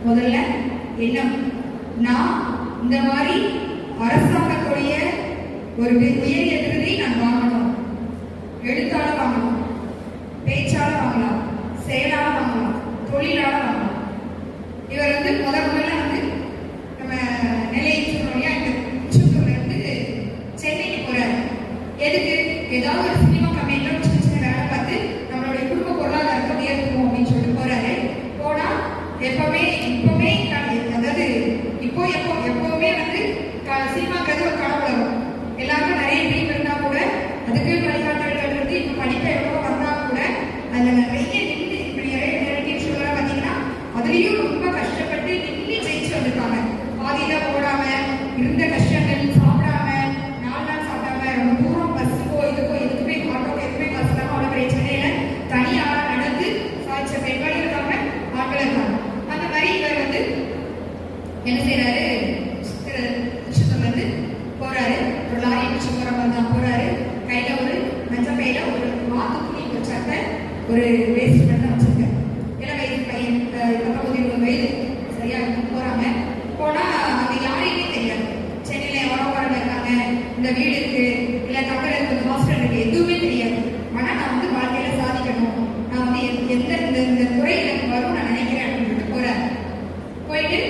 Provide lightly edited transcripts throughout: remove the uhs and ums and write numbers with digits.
முதல்ல எண்ணம், நான் இந்த மாதிரி அரசாங்கத்துடைய ஒரு உயரிய விருதை நான் வாங்கணும். எழுத்தால வாங்கலாம், பேச்சால வாங்கலாம், செயலால வாங்கலாம், தொழிலால வாங்கலாம். இவர் முதல்ல நம்ம நிலையை சொல்றோம் இல்லையா, இந்த உச்சத்தூர்ல இருந்து சென்னைக்கு போறாரு. எதுக்கு? ஏதாவது ஒரு சினிமா கம்பெனில சின்ன சின்ன வேலை பார்த்து நம்மளுடைய குடும்ப பொருளாதாரத்தை உயர்த்துவோம் அப்படின்னு சொல்லிட்டு போறாரு. போனா எப்பவுமே அதாவது எப்பவுமே சினிமாங்கிறது ஒரு கனவுலகம். எல்லாருக்கும் நிறைய ட்ரீம் இருந்தா கூட அதுக்கு வழிகாட்டல்கள் இருந்து இப்ப படிப்பை எவ்வளோ வந்தா கூட அதுல நிறைய நின்று இப்படி நிறைய ஷோலாம் பார்த்தீங்கன்னா அதுலயும் ரொம்ப கஷ்டப்பட்டு நின்று ஜெயிச்சு வந்திருக்காங்க. பாதியில போடாம இருந்த கஷ்டங்கள், சாப்பிடாம 4 நாள் சாப்பிடாம ரொம்ப தூரம் பஸ்ஸுக்கோ இதுக்கோ எதுக்குமே ஆட்டோ எதுவுமே காசு இல்லாம அவ்வளோ பெரிய சென்னையில தனியாக நடந்து சாதிச்ச பெண்கள் இருக்காங்க, ஆட்கள் இருக்காங்க. அந்த மாதிரி இவர் என்ன செய்யறாரு, உச்சத்தூர்ல இருந்து போறாரு. ஒரு லாரி பிடிச்சு போற மாதிரி தான் போறாரு. கையில ஒரு மஞ்சள் பையில ஒரு மாத்து துணி வச்சாக்க ஒரு வேஸ்ட் பண்ண வச்சிருக்க இளம் வயது பையன் 19-20 வயது சரியா போறாங்க. போனா அங்க யாரையுமே தெரியாது. சென்னையில வரவங்க இருக்காங்க, இந்த வீடு இருக்கு, இல்ல கப்பல் இருக்கு, ஹாஸ்டல் இருக்கு, எதுவுமே தெரியாது. ஆனா நான் வாழ்க்கையில சாதிக்கணும், நான் இந்த துறை எனக்கு வரும் நான் நினைக்கிறேன் அப்படின்னு போறாரு. போயிட்டு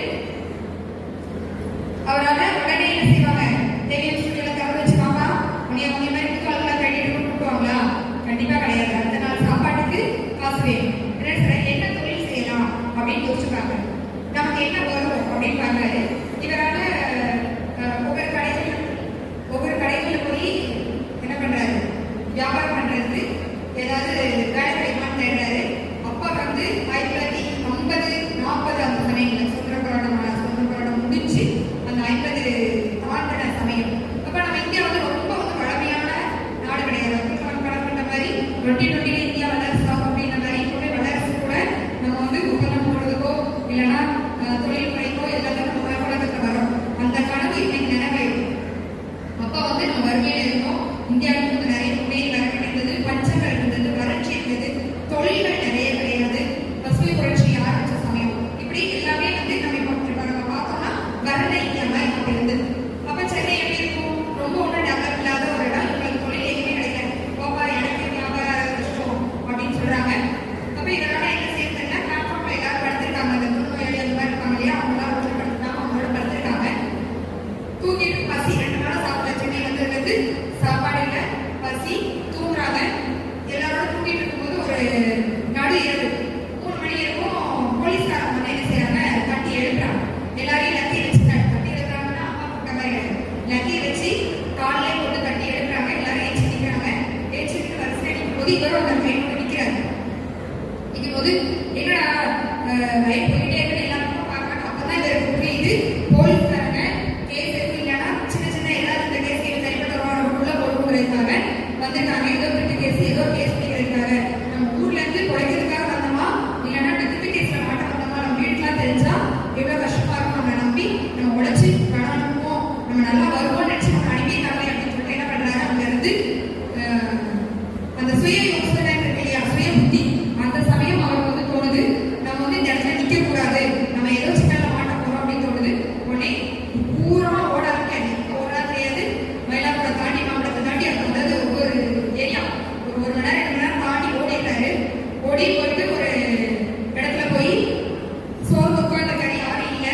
அவரால் உடனே என்ன செய்வாங்க, தேவையான சூழ்நிலை தவிர வச்சுக்காம உன்னைய மாதிரி புதுவாளெல்லாம் கட்டிட்டு கூப்பிடுவாங்களா? கண்டிப்பா கிடையாது. அடுத்த நாள் சாப்பாட்டுக்கு காசு வேணும். என்ன தொழில் செய்யலாம் அப்படின்னு யோசிச்சுப்பாங்க. நமக்கு என்ன வரும் அப்படின்னு பாக்குறாரு. இவரால ஒவ்வொரு கடைகளில் போய் என்ன பண்றாரு, வியாபாரம் பண்றது, ஏதாவது வேலை கிடைக்குமான்னு தேடுறாரு. அப்பா 1950, 40 அந்த சமயங்கள் சுதந்திர போராட்டம் முடிச்சு அந்த 50 தாண்டின சமயம். அப்ப நம்ம இந்தியா ரொம்ப வளமையான நாடு கிடையாது. படம் பண்ண மாதிரி 2020 இந்தியா வல்லரசு ஆகும் அப்படின்ற மாதிரி கூட வல்லரசு கூட நம்ம ஒப்பந்தம் போடுறதுக்கோ இல்லைன்னா தொழில் முறைக்கோ எல்லாத்தையும் நம்ம உலகத்துல வரோம். அந்த கனவு இன்னைக்கு நினைவாயிடும். அப்ப நம்ம வறுமையில இருந்தோம். இந்தியாவுக்கு நிறைய முன்னேறி வர கிடைத்தது, பஞ்சங்கள் இருந்தது, வறட்சி இருந்தது, தொழில்கள் நிறைய கிடையாது, பசுமை புரட்சி ஆரம்பிச்ச சமயம். இப்படி எல்லாமே நம்ம பார்த்தோம்னா வறண்ட இந்தியா மாதிரி அப்படி இருந்தது. அப்ப சென்னை எப்படி இருக்கும், ரொம்ப ஒன்றும் டெவலப் இல்லாத ஒரு இடம். இவங்களுக்கு தொழில் எதுவுமே கிடைக்காது. போப்பா எனக்கு வியாபாரம் கஷ்டம் அப்படின்னு சொல்றாங்க. அப்ப இதனால என்ன செய்யறதுன்னா பிளாட்ஃபார்ம்ல எல்லாரும் படுத்திருக்காங்க. அந்த நோயாளி அந்த மாதிரி இருக்காங்க இல்லையா, அவங்களாம் ரோட்ல படுத்துட்டாங்க, அவங்களோட படுத்திருக்காங்க. தூங்கிட்டு பசி 2 நாளா சாப்பிட சென்னை வந்ததுலேருந்து சாப்பாடு இல்லை, பசி, தூங்குறாங்க. எல்லாரோட தூங்கிட்டு இருக்கும்போது ஒரு நடு இரவு 3 மணி இருக்கும். போலீஸ்காரங்க என்ன செய்யறாங்க, கட்டி எழுப்புறாங்க. எல்லாரையும் லத்தி வச்சு கட்டி எழுப்புறாங்கன்னா அம்மா கூட்ட மாதிரி லத்தி வச்சு காலிலே போட்டு கட்டி எழுப்புறாங்க. எல்லாரும் ஏற்றி நிற்கிறாங்க. ஏற்றிட்டு வரிசை அடிக்கும் போது இவரும் அந்த கையோடு நிற்கிறாரு. நிற்கும் போது என்னடா ரைட் போயிட்டே இருக்கு, எல்லாருக்கும் பார்க்கறாங்க. அப்பதான் இவருக்கு புரியுது, போலீஸ்காரங்க கேஸ் எதுவும் இல்லைன்னா சின்ன சின்ன ஏதாவது இந்த கேஸ் சரிப்பட்ட உள்ள போடுறதுக்காக வந்திருக்காங்க. ஏதோ திருட்டு கேஸ், ஏதோ கேஸ் பிடிக்கிறதுக்காக, நம்ம ஊர்ல இருந்து குறைக்கிறதுக்காக வந்தோமா இல்லைன்னா திருட்டு கேஸ்ல மாட்ட வந்தோமா, நம்ம வீட்டுலாம் தெரிஞ்சா எவ்வளவு கஷ்டமா இருக்கும். நம்மளை நம்பி நம்ம உழைச்சி பணம் அனுப்புவோம், நம்ம நல்லா வருவோம்னு நினைச்சு நம்ம அனுப்பிட்டாங்க அப்படின்னு சொல்லிட்டு என்ன பண்றாரு, அங்க இருந்து அந்த சுய யோசனை இருக்கு இல்லையா, சுய புத்தி, அந்த சமயம் அவருக்கு தோணுது நம்ம இந்த இடத்துல நிக்க கூடாது, நம்ம ஏதோ சிக்கல்ல மாட்ட போறோம் அப்படின்னு தோணுது. உடனே பூரா ஓட தெரியாது. மயிலாப்பூரை தாண்டி மாவட்டத்தை தாண்டி அதாவது ஒவ்வொரு ஏரியா ஒரு 1 மணி நேரம் 2 மணி நேரம் தாண்டி ஓடிட்டாரு. ஓடி போயிட்டு ஒரு இடத்துல போய் சோறு உட்காந்துருக்காரு, யாரும் இல்லை.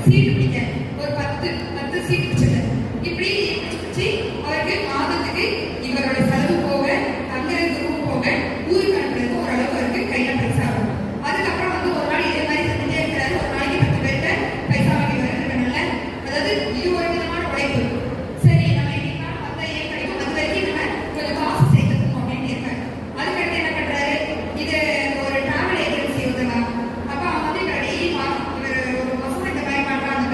சீட்டு பிடிக்க ஒரு 10 சீட்டு பிடிச்சது. இப்படி பிடிச்சு அவருக்கு மாதத்துக்கு இவரோட செலவு போக, தங்குறதுக்கு ரூம் போக, ஊருக்கு அனுப்புறதுக்கு ஓரளவுக்கு அவருக்கு கையில பைசா ஆகும். அதுக்கப்புறம் வந்து ஒரு நாள் இதே மாதிரி செஞ்சுட்டே இருக்கிறாரு. ஒரு நாளைக்கு 10 பேர்கிட்ட பைசா வாங்கி வரதுனால, அதாவது இது ஒரு விதமான உழைப்பு. சரி, நம்ம இன்னைக்கு வந்தா ஏன் கிடைக்கும், அது வரைக்கும் நம்ம கொஞ்சம் காசு சேர்த்துக்கணும் அப்படின்னு இருக்காரு. அதுக்கடுத்து என்ன பண்றாரு, இது ஒரு டிராவல் ஏஜென்சி உதவா. அப்ப அவன் வந்து இவரை டெய்லி இவர் ஒரு மாசம் இந்த மாதிரி பண்றான், அந்த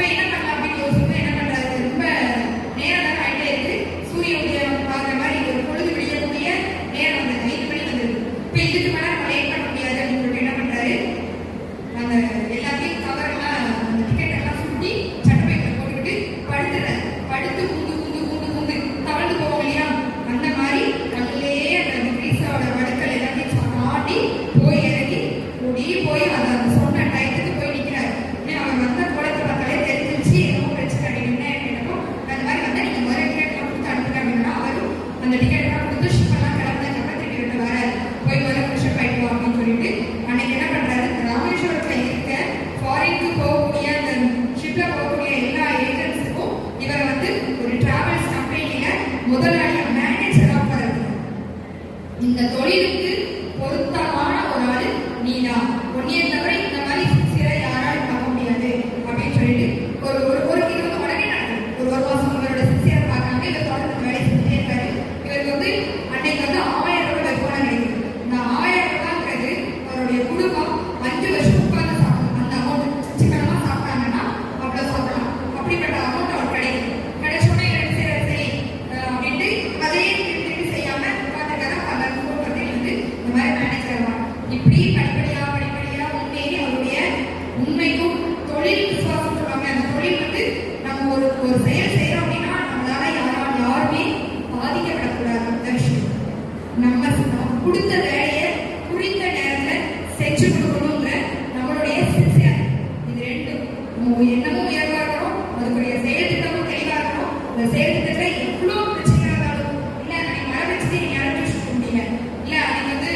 என்ன பண்ணலாம் அப்படின்னு யோசிக்கும். என்ன பண்றாரு, ரொம்ப நேரம் தான் ஆகிட்டே இருக்கு. சூரிய உதயம் பார்க்குற மாதிரி ஒரு பொழுது விடியக்கூடிய நேரம் வந்தது, 5 மணி வந்தது. இப்போ இதுக்கு மேலே நம்ம லேட் பண்ண முடியாது அப்படின்னு சொல்லிட்டு என்ன பண்றாரு, அந்த எல்லாத்தையும் கவரெல்லாம் அந்த டிக்கெட் எல்லாம் சுட்டி சட்டப்பைகளை போட்டுக்கிட்டு படுத்துறாரு. படுத்து குந்து குந்து குந்து குந்து தவழ்ந்து போவோம் இல்லையா, அந்த மாதிரி கல்லையே அந்த கிரீஸாவோட வடுக்கள் எல்லாத்தையும் தாண்டி போய் இறங்கி ஓடி போய் அந்த சொன்ன டயத்துக்கு போய் நிற்கிறாரு. அவர் வந்த குளத்தை பார்த்தாலே தெரிஞ்சிச்சு எதுவும் பிரச்சனை அப்படின்னு கேட்டப்போ அந்த மாதிரி வந்தால் நீங்கள் மறு டிக்கெட்லாம் கொடுத்து அனுப்புங்க அப்படின்னா அவரும் அந்த டிக்கெட்லாம் கொடுத்து ஷிப்பெல்லாம் கிளம்புனதுக்கப்புறம் திருப்பி வர போய் வர ஃப்ரெஷ்ஷப் ஆகிட்டு வா அப்படின்னு சொல்லிட்டு அன்னைக்கு என்ன பண்ணுறாரு, ராமேஸ்வரத்தில் இருக்க ஃபாரினுக்கு போகக்கூடிய அந்த ஷிப்பில் போகக்கூடிய எல்லா ஏஜென்ட்ஸுக்கும் இவரை வந்து ஒரு டிராவல்ஸ் கம்பெனியில் முதலாளியாக மேனேஜராக போகிறது. இந்த தொழிலுக்கு பொருத்தமான ஒரு ஆள் நீதான், ஒன்னியை தவிர இந்த மாதிரி சிறை யாராலும் பார்க்க முடியாது அப்படின்னு சொல்லிட்டு ஒரு ஒரு இது வந்து உடனே நடக்குது. ஒரு மாசம் இவரோட சிசியரை பார்க்காங்க. இவர் தொடர்ந்து வேலை செஞ்சுட்டே இருக்காரு. இவருக்கு வந்து அன்னைக்கு வந்து 1000 ரூபாய் வருமானம் கிடைக்குது. இந்த 1000 ரூபாய்ங்கிறது அவருடைய குடும்பம் 5 வருஷம் உட்கார்ந்து சாப்பிடும். அந்த அமௌண்ட் சிக்கனமா சாப்பிட்டாங்கன்னா அவ்வளோ சாப்பிடலாம். அப்படிப்பட்ட அமௌண்ட் அவர் கிடைக்குது. கிடைச்சோடனே சரி அப்படின்ட்டு அதையே திருப்பி செய்யாம உட்காந்துருக்காரு. பல குடும்பத்தை வந்து இந்த மாதிரி மேனேஜ் ஆகலாம். இப்படி படிப்படியா முன்னேறி அவருடைய உண்மைக்கும் தொழில் விசுவாசம் சொல்லுவாங்க. அந்த தொழில் வந்து நம்ம ஒரு செயல் செய்யறோம் அப்படின்னா நம்மளால யாருமே பாதிக்கப்படக்கூடாது. அந்த விஷயம் நம்ம கொடுத்த வேலையை குறித்த நேரத்துல செஞ்சு கொடுக்கணுங்கிற நம்மளுடைய சின்சியர், இது ரெண்டும் என்னமும் உயர்வா இருக்கணும், அதுக்குரிய செயல் திட்டமும் தெளிவா இருக்கணும். அந்த செயல் திட்டத்துல எவ்வளவு பிரச்சனை இருந்தாலும் இல்ல நீங்க மழை வச்சுட்டு நீங்க யாரும் டியூஷன் முடியல, இல்ல நீங்க வந்து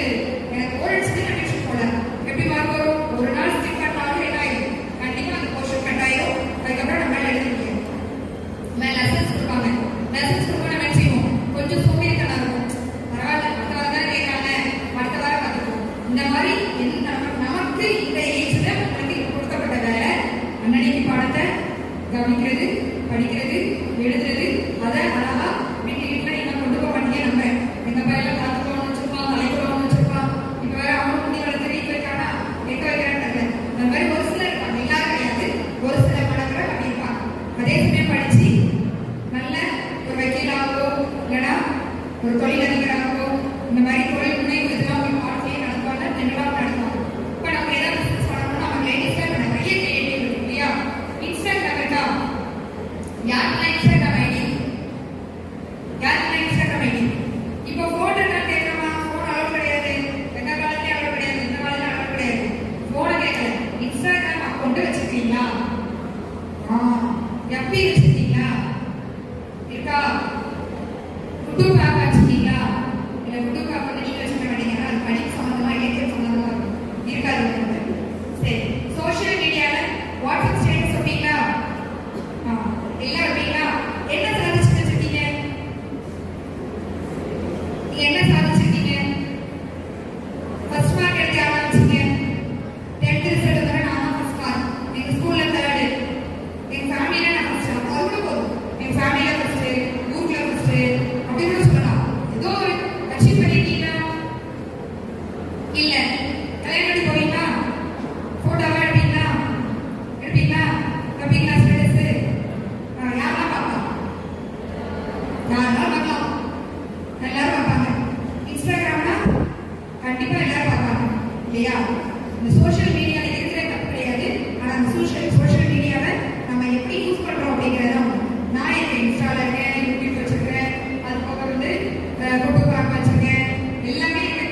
எனக்கு ஒரு அடிச்சுட்டு நான் டியூஷன் போல எப்படி மார்க் வரும், ஒரு நாள் ஸ்கிப் பண்ணாலும் என்ன ஆயிடும், கண்டிப்பா அந்த போர்ஷன் கட் ஆயிடும். அதுக்கப்புறம் நம்மளால எழுத முடியும். லெசன்ஸ் கொடுப்பாங்க. லெசன்ஸ் கொடுக்க நம்ம என்ன செய்வோம், கொஞ்சம் சோம்பேறித்தனம் இருக்கும். பரவாயில்ல அடுத்த வாரம் தான் கேட்கறாங்க, அடுத்த வாரம் பார்த்துக்குவோம். இந்த மாதிரி நமக்கு இந்த ஏஜ்ல நமக்கு கொடுக்கப்பட்ட வேலை அன்னன்னைக்கு பாடத்தை கவனிக்கிறது, படிக்கிறது, எழுதுறது, அதை அழகா வீட்டுல என்ன கொண்டு போக மாட்டேங்க. நம்ம எங்க பையெல்லாம் பார்த்துக்கணும்னு வச்சிருப்பான், தலைக்கணும்னு வச்சிருப்பான். இப்ப வேற அவனும் முடி வளர்த்து வீட்டு வைக்கானா எங்க வைக்கிறான்னு அந்த மாதிரி ஒரு சிலர் இருப்பாங்க. எல்லாரும் கிடையாது, ஒரு சில மாணவர்கள் அப்படி இருப்பாங்க. அதே சமயம் படிச்சு நல்ல ஒரு வக்கீலாகவோ இல்லைன்னா ஒரு தொழிலதிபராகவோ இந்த மாதிரி தொழில் முனைவு இதெல்லாம் அவங்க வாழ்க்கையை நடத்துவாங்க, தெளிவாக நடத்துவாங்க. இப்போ நம்ம ஏதாவது பிசினஸ் பண்ணணும்னா அவங்க லேடிஸ்ல நிறைய கிரியேட்டிவ் இருக்கு இல்லையா. இன்ஸ்டாகிராம் இருக்கா, யாருக்கெல்லாம் இன்ஸ்டாகிராம் ஐடி, யாருக்கெல்லாம் இன்ஸ்டாகிராம் ஐடி. இப்போ போன் இருக்கான்னு கேட்கலாமா, போன் அளவு கிடையாது. எந்த காலத்துலயும் அளவு கிடையாது, இந்த காலத்துல அளவு கிடையாது. போனை கேட்கல, இன்ஸ்டாகிராம் அக்கௌண்ட் வச்சிருக்கீங்களா, எப்படி வச்சிருக்கீங்களா, இருக்கா, யூடியூப் ஆப் வச்சிருக்கீங்களா, இல்ல யூடியூப் ஆப் வந்து நீங்க வச்சுக்க மாட்டீங்கன்னா அது படிப்பு சம்பந்தமா ஏற்ற சம்பந்தமா இருக்காது. சரி, சோசியல் மீடியால வாட்ஸ்அப் ஸ்டேட்டஸ் வைப்பீங்களா, இல்ல வைப்பீங்களா, என்ன சாதிச்சுட்டு வச்சிருக்கீங்க, நீங்க என்ன சாதிச்சிருக்கீங்க, ஃபர்ஸ்ட் மார்க் எடுத்து யாரும் வச்சுங்க, 10th ரிசல்ட் வர நான் தான் ஃபர்ஸ்ட் மார்க், எங்க ஸ்கூல்ல தேர்டு, எங்க ஃபேமிலியில நான் ஃபர்ஸ்ட், அது கூட போதும். எங்க ஃபேமிலியில ஃபர்ஸ்ட், ஊர்ல ஃபர்ஸ்ட் அப்படின்னு சொல்லலாம். ஏதோ ஒரு அச்சீவ் பண்ணிட்டீங்களா, இல்ல கல்யாணம் பண்ணி போவீங்களா, போட்டோவா எடுப்பீங்களா, வைப்பீங்களா ஸ்டேட்டஸ், யாரெல்லாம் பார்க்கலாம், யாரெல்லாம் பார்க்கலாம், எல்லாரும் பார்ப்பாங்க. இன்ஸ்டாகிராம்னா கண்டிப்பா எல்லாரும் பார்ப்பாங்க இல்லையா. இந்த சோஷியல் மீடியால இருக்கிற தப்பு கிடையாது. ஆனா அந்த சோஷியல் மீடியாவை நம்ம எப்படி யூஸ் பண்றோம் அப்படிங்கறத நான் எங்க இன்ஸ்டால இருக்கேன், யூடியூப் வச்சிருக்கேன், அது போக வந்து யூடியூப் ஆப் வச்சிருக்கேன், எல்லாமே இருக்கு.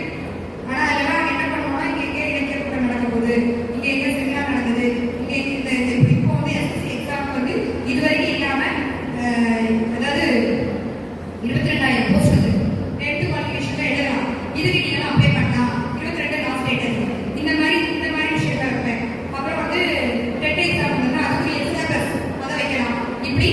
ஆனா அதெல்லாம் என்ன பண்ணுவோம்னா இங்க இலக்கிய கூட்டம் நடக்கும் போது, இங்க எங்க செமினார் நடக்குது, இங்க இந்த இப்போ வந்து எஸ்எஸ்சி எக்ஸாம் வந்து இதுவரைக்கும் இல்லாம அதாவது 22,000 போஸ்ட் வந்து 10th குவாலிஃபிகேஷன்ல எழுதலாம். இதுக்கு நீங்க அப்ளை பண்ணலாம். 22 லாஸ்ட் டேட் இருக்கு. இந்த மாதிரி விஷயங்கள் இருப்பேன். அப்புறம் வந்து டெட் எக்ஸாம் வந்து அதுக்கு சிலபஸ் அதை வைக்கலாம். இப்படி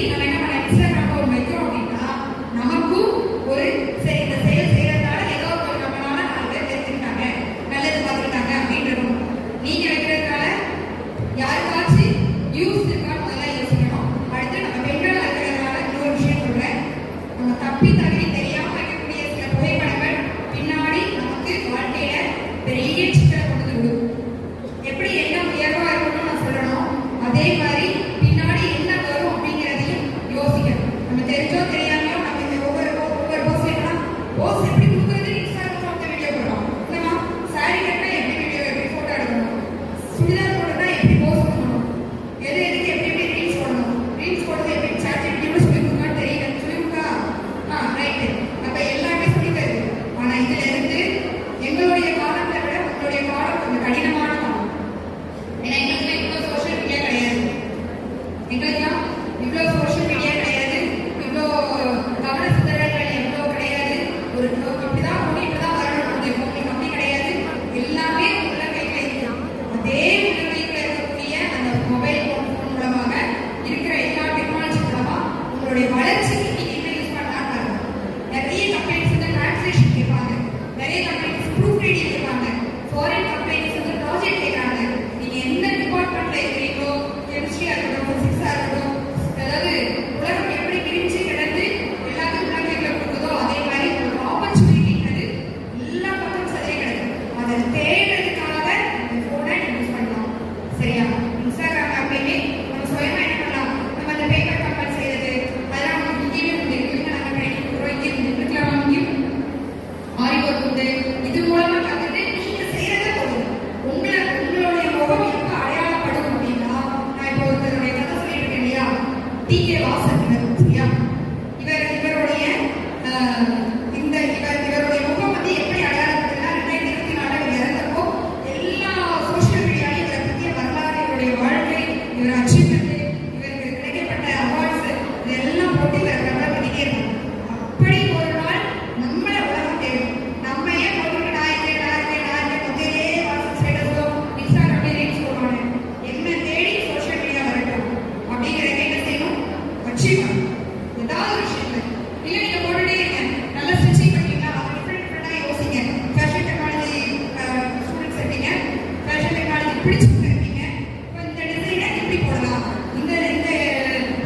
எனக்கு பிடிச்சவங்க இருக்கீங்க, இப்போ இந்த டிசைனை எப்படி போடலாம், இந்த இந்த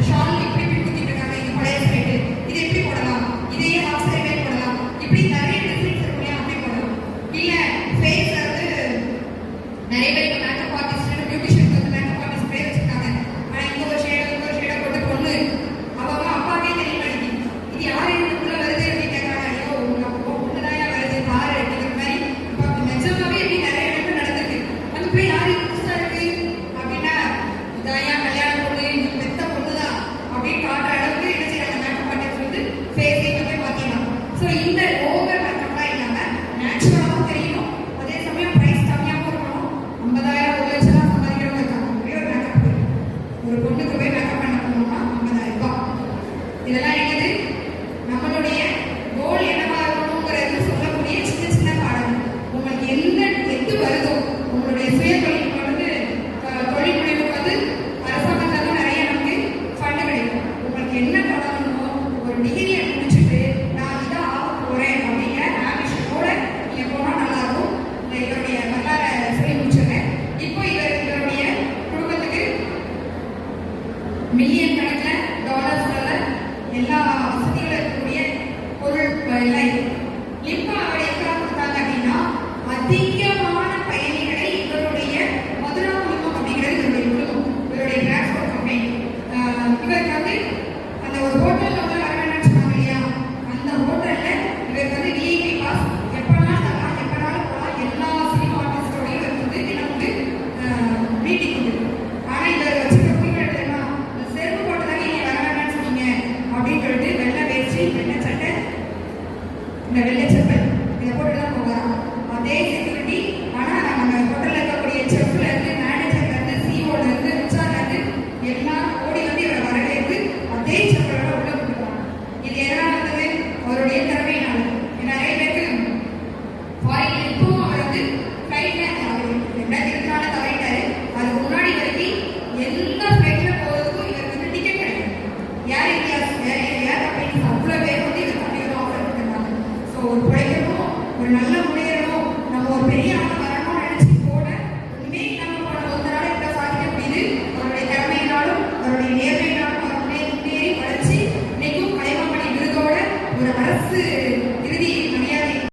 ஷால் இப்படி இப்படி குத்திட்டு இருக்காங்க, இது பழைய சைடு, இது எப்படி போடலாம், இதையே ஹாஃப் சைடே போடலாம், இப்படி நிறைய டிசைன்ஸ் இருக்கும் இல்லையா, அப்படி போடலாம். இல்லை ஃபேஸ் வந்து நிறைய பேர் இப்போ மேக்கப் ஆர்டிஸ்ட் பியூட்டிஷியன் வந்து மேக்கப் ஆர்டிஸ்ட் பேர் வச்சுருக்காங்க. ஆனால் இந்த ஒரு ஷேடை போட்டு பொண்ணு அவங்க அப்பாவே தெரிய மாட்டேங்குது, இது யார் இதுக்குள்ள வருது அப்படின்னு கேட்கறாங்க. ஐயோ உங்க பொண்ணுதான் வருது பாரு அப்படிங்கிற மாதிரி இப்போ நிஜமாவே இப்படி நிறைய இடத்துல நடந்திருக்கு. அந்த போய் யாரு புதுசா இருக்கு அப்படின்னா இதாயா கல்யாண பொண்ணு, பெத்த பொண்ணுதான் அப்படின்னு காட்டுற அளவுக்கு என்ன செய்யறாங்க மேக்கப் ஆர்டிஸ்ட் வந்து ஃபேஸை வந்து பார்த்தீங்கன்னா. ஸோ இந்த ஓவர் மேக்கப்லாம் இல்லாமல் நேச்சுரலாகவும் தெரியணும், அதே சமயம் ப்ரைஸ் கம்மியாகவும் இருக்கணும். 50,000 1 லட்சம் சம்பாதிக்கிறவங்க இருக்காங்க. ஒரே ஒரு மேக்கப், ஒரு பொண்ணுக்கு போய் மேக்கப் பண்ண போனோம்னா 50,000 ரூபாய். இதெல்லாம் என்னது, நம்மளுடைய கோல் என்னவா இருக்கணுங்கிறது சொல்லக்கூடிய சின்ன சின்ன பாடம். உங்களுக்கு எது வருதோ உங்களுடைய சுய தொழில் வந்து தொழில் முனைவுக்கு வந்து அரசாங்கத்தாலும் நிறைய நமக்கு ஃபண்டு கிடைக்கும். உங்களுக்கு என்ன பண்ணணுமோ ஒரு டிகிரியை முடிச்சுட்டு நான் இதான் ஆக போறேன் அப்படிங்கிற ஆம்பிஷனோட நீங்க போனா நல்லா இருக்கும். இவருடைய வரலாறை சொல்லி முடிச்சிருக்கேன். இப்போ இவருடைய குடும்பத்துக்கு மில்லியன் கணக்கில் டாலர்ஸ்ல எல்லா வசதிகளும் இருக்கக்கூடிய பொருள் எல்லாம் இருக்கு. இப்போ அவர் எல்லாம் கொடுத்தாங்க அப்படின்னா அதிகமான பயணிகளை இவருடைய மதுரா குடும்பம் அப்படிங்கிறது இவருடைய குடும்பம், இவருடைய டிரான்ஸ்போர்ட் கம்பெனி. இவருக்கு வந்து அந்த ஒரு ஹோட்டல்ல வந்து வர வேண்டாம்னு சொன்னாங்க இல்லையா, அந்த ஹோட்டல்ல இவருக்கு வந்து விஐபி பாஸ் எப்பனாலும் தரலாம், எப்பனாலும் போகலாம். எல்லா சினிமா ஆர்டிஸ்டோடையும் இவருக்கு வந்து என்ன வந்து மீட்டிங் உண்டு. ஆனா இவர் வச்சுக்க குறிப்பிடா இந்த செருப்பு போட்டு தானே நீங்க வர வேண்டாம்னு சொன்னீங்க அப்படின்னு சொல்லிட்டு வெள்ளை வேஷ்டி, வெள்ளை சட்டை, இந்த வெள்ளை செப்பல் இதை போட்டு தான் போகலாம். அதே செக்யூரிட்டி. ஆனா நம்ம ஹோட்டல்ல இருக்கக்கூடிய செஃப்ல இருந்து, மேனேஜர்ல இருந்து, சிஓல இருந்து, ஹெச்ஆர்ல இருந்து எல்லாம் ஓடி வந்து இவரை வரவேற்று அதே செப்பலோட உள்ள கொடுப்பாங்க. இது எதனால வந்தது, அவருடைய திறமை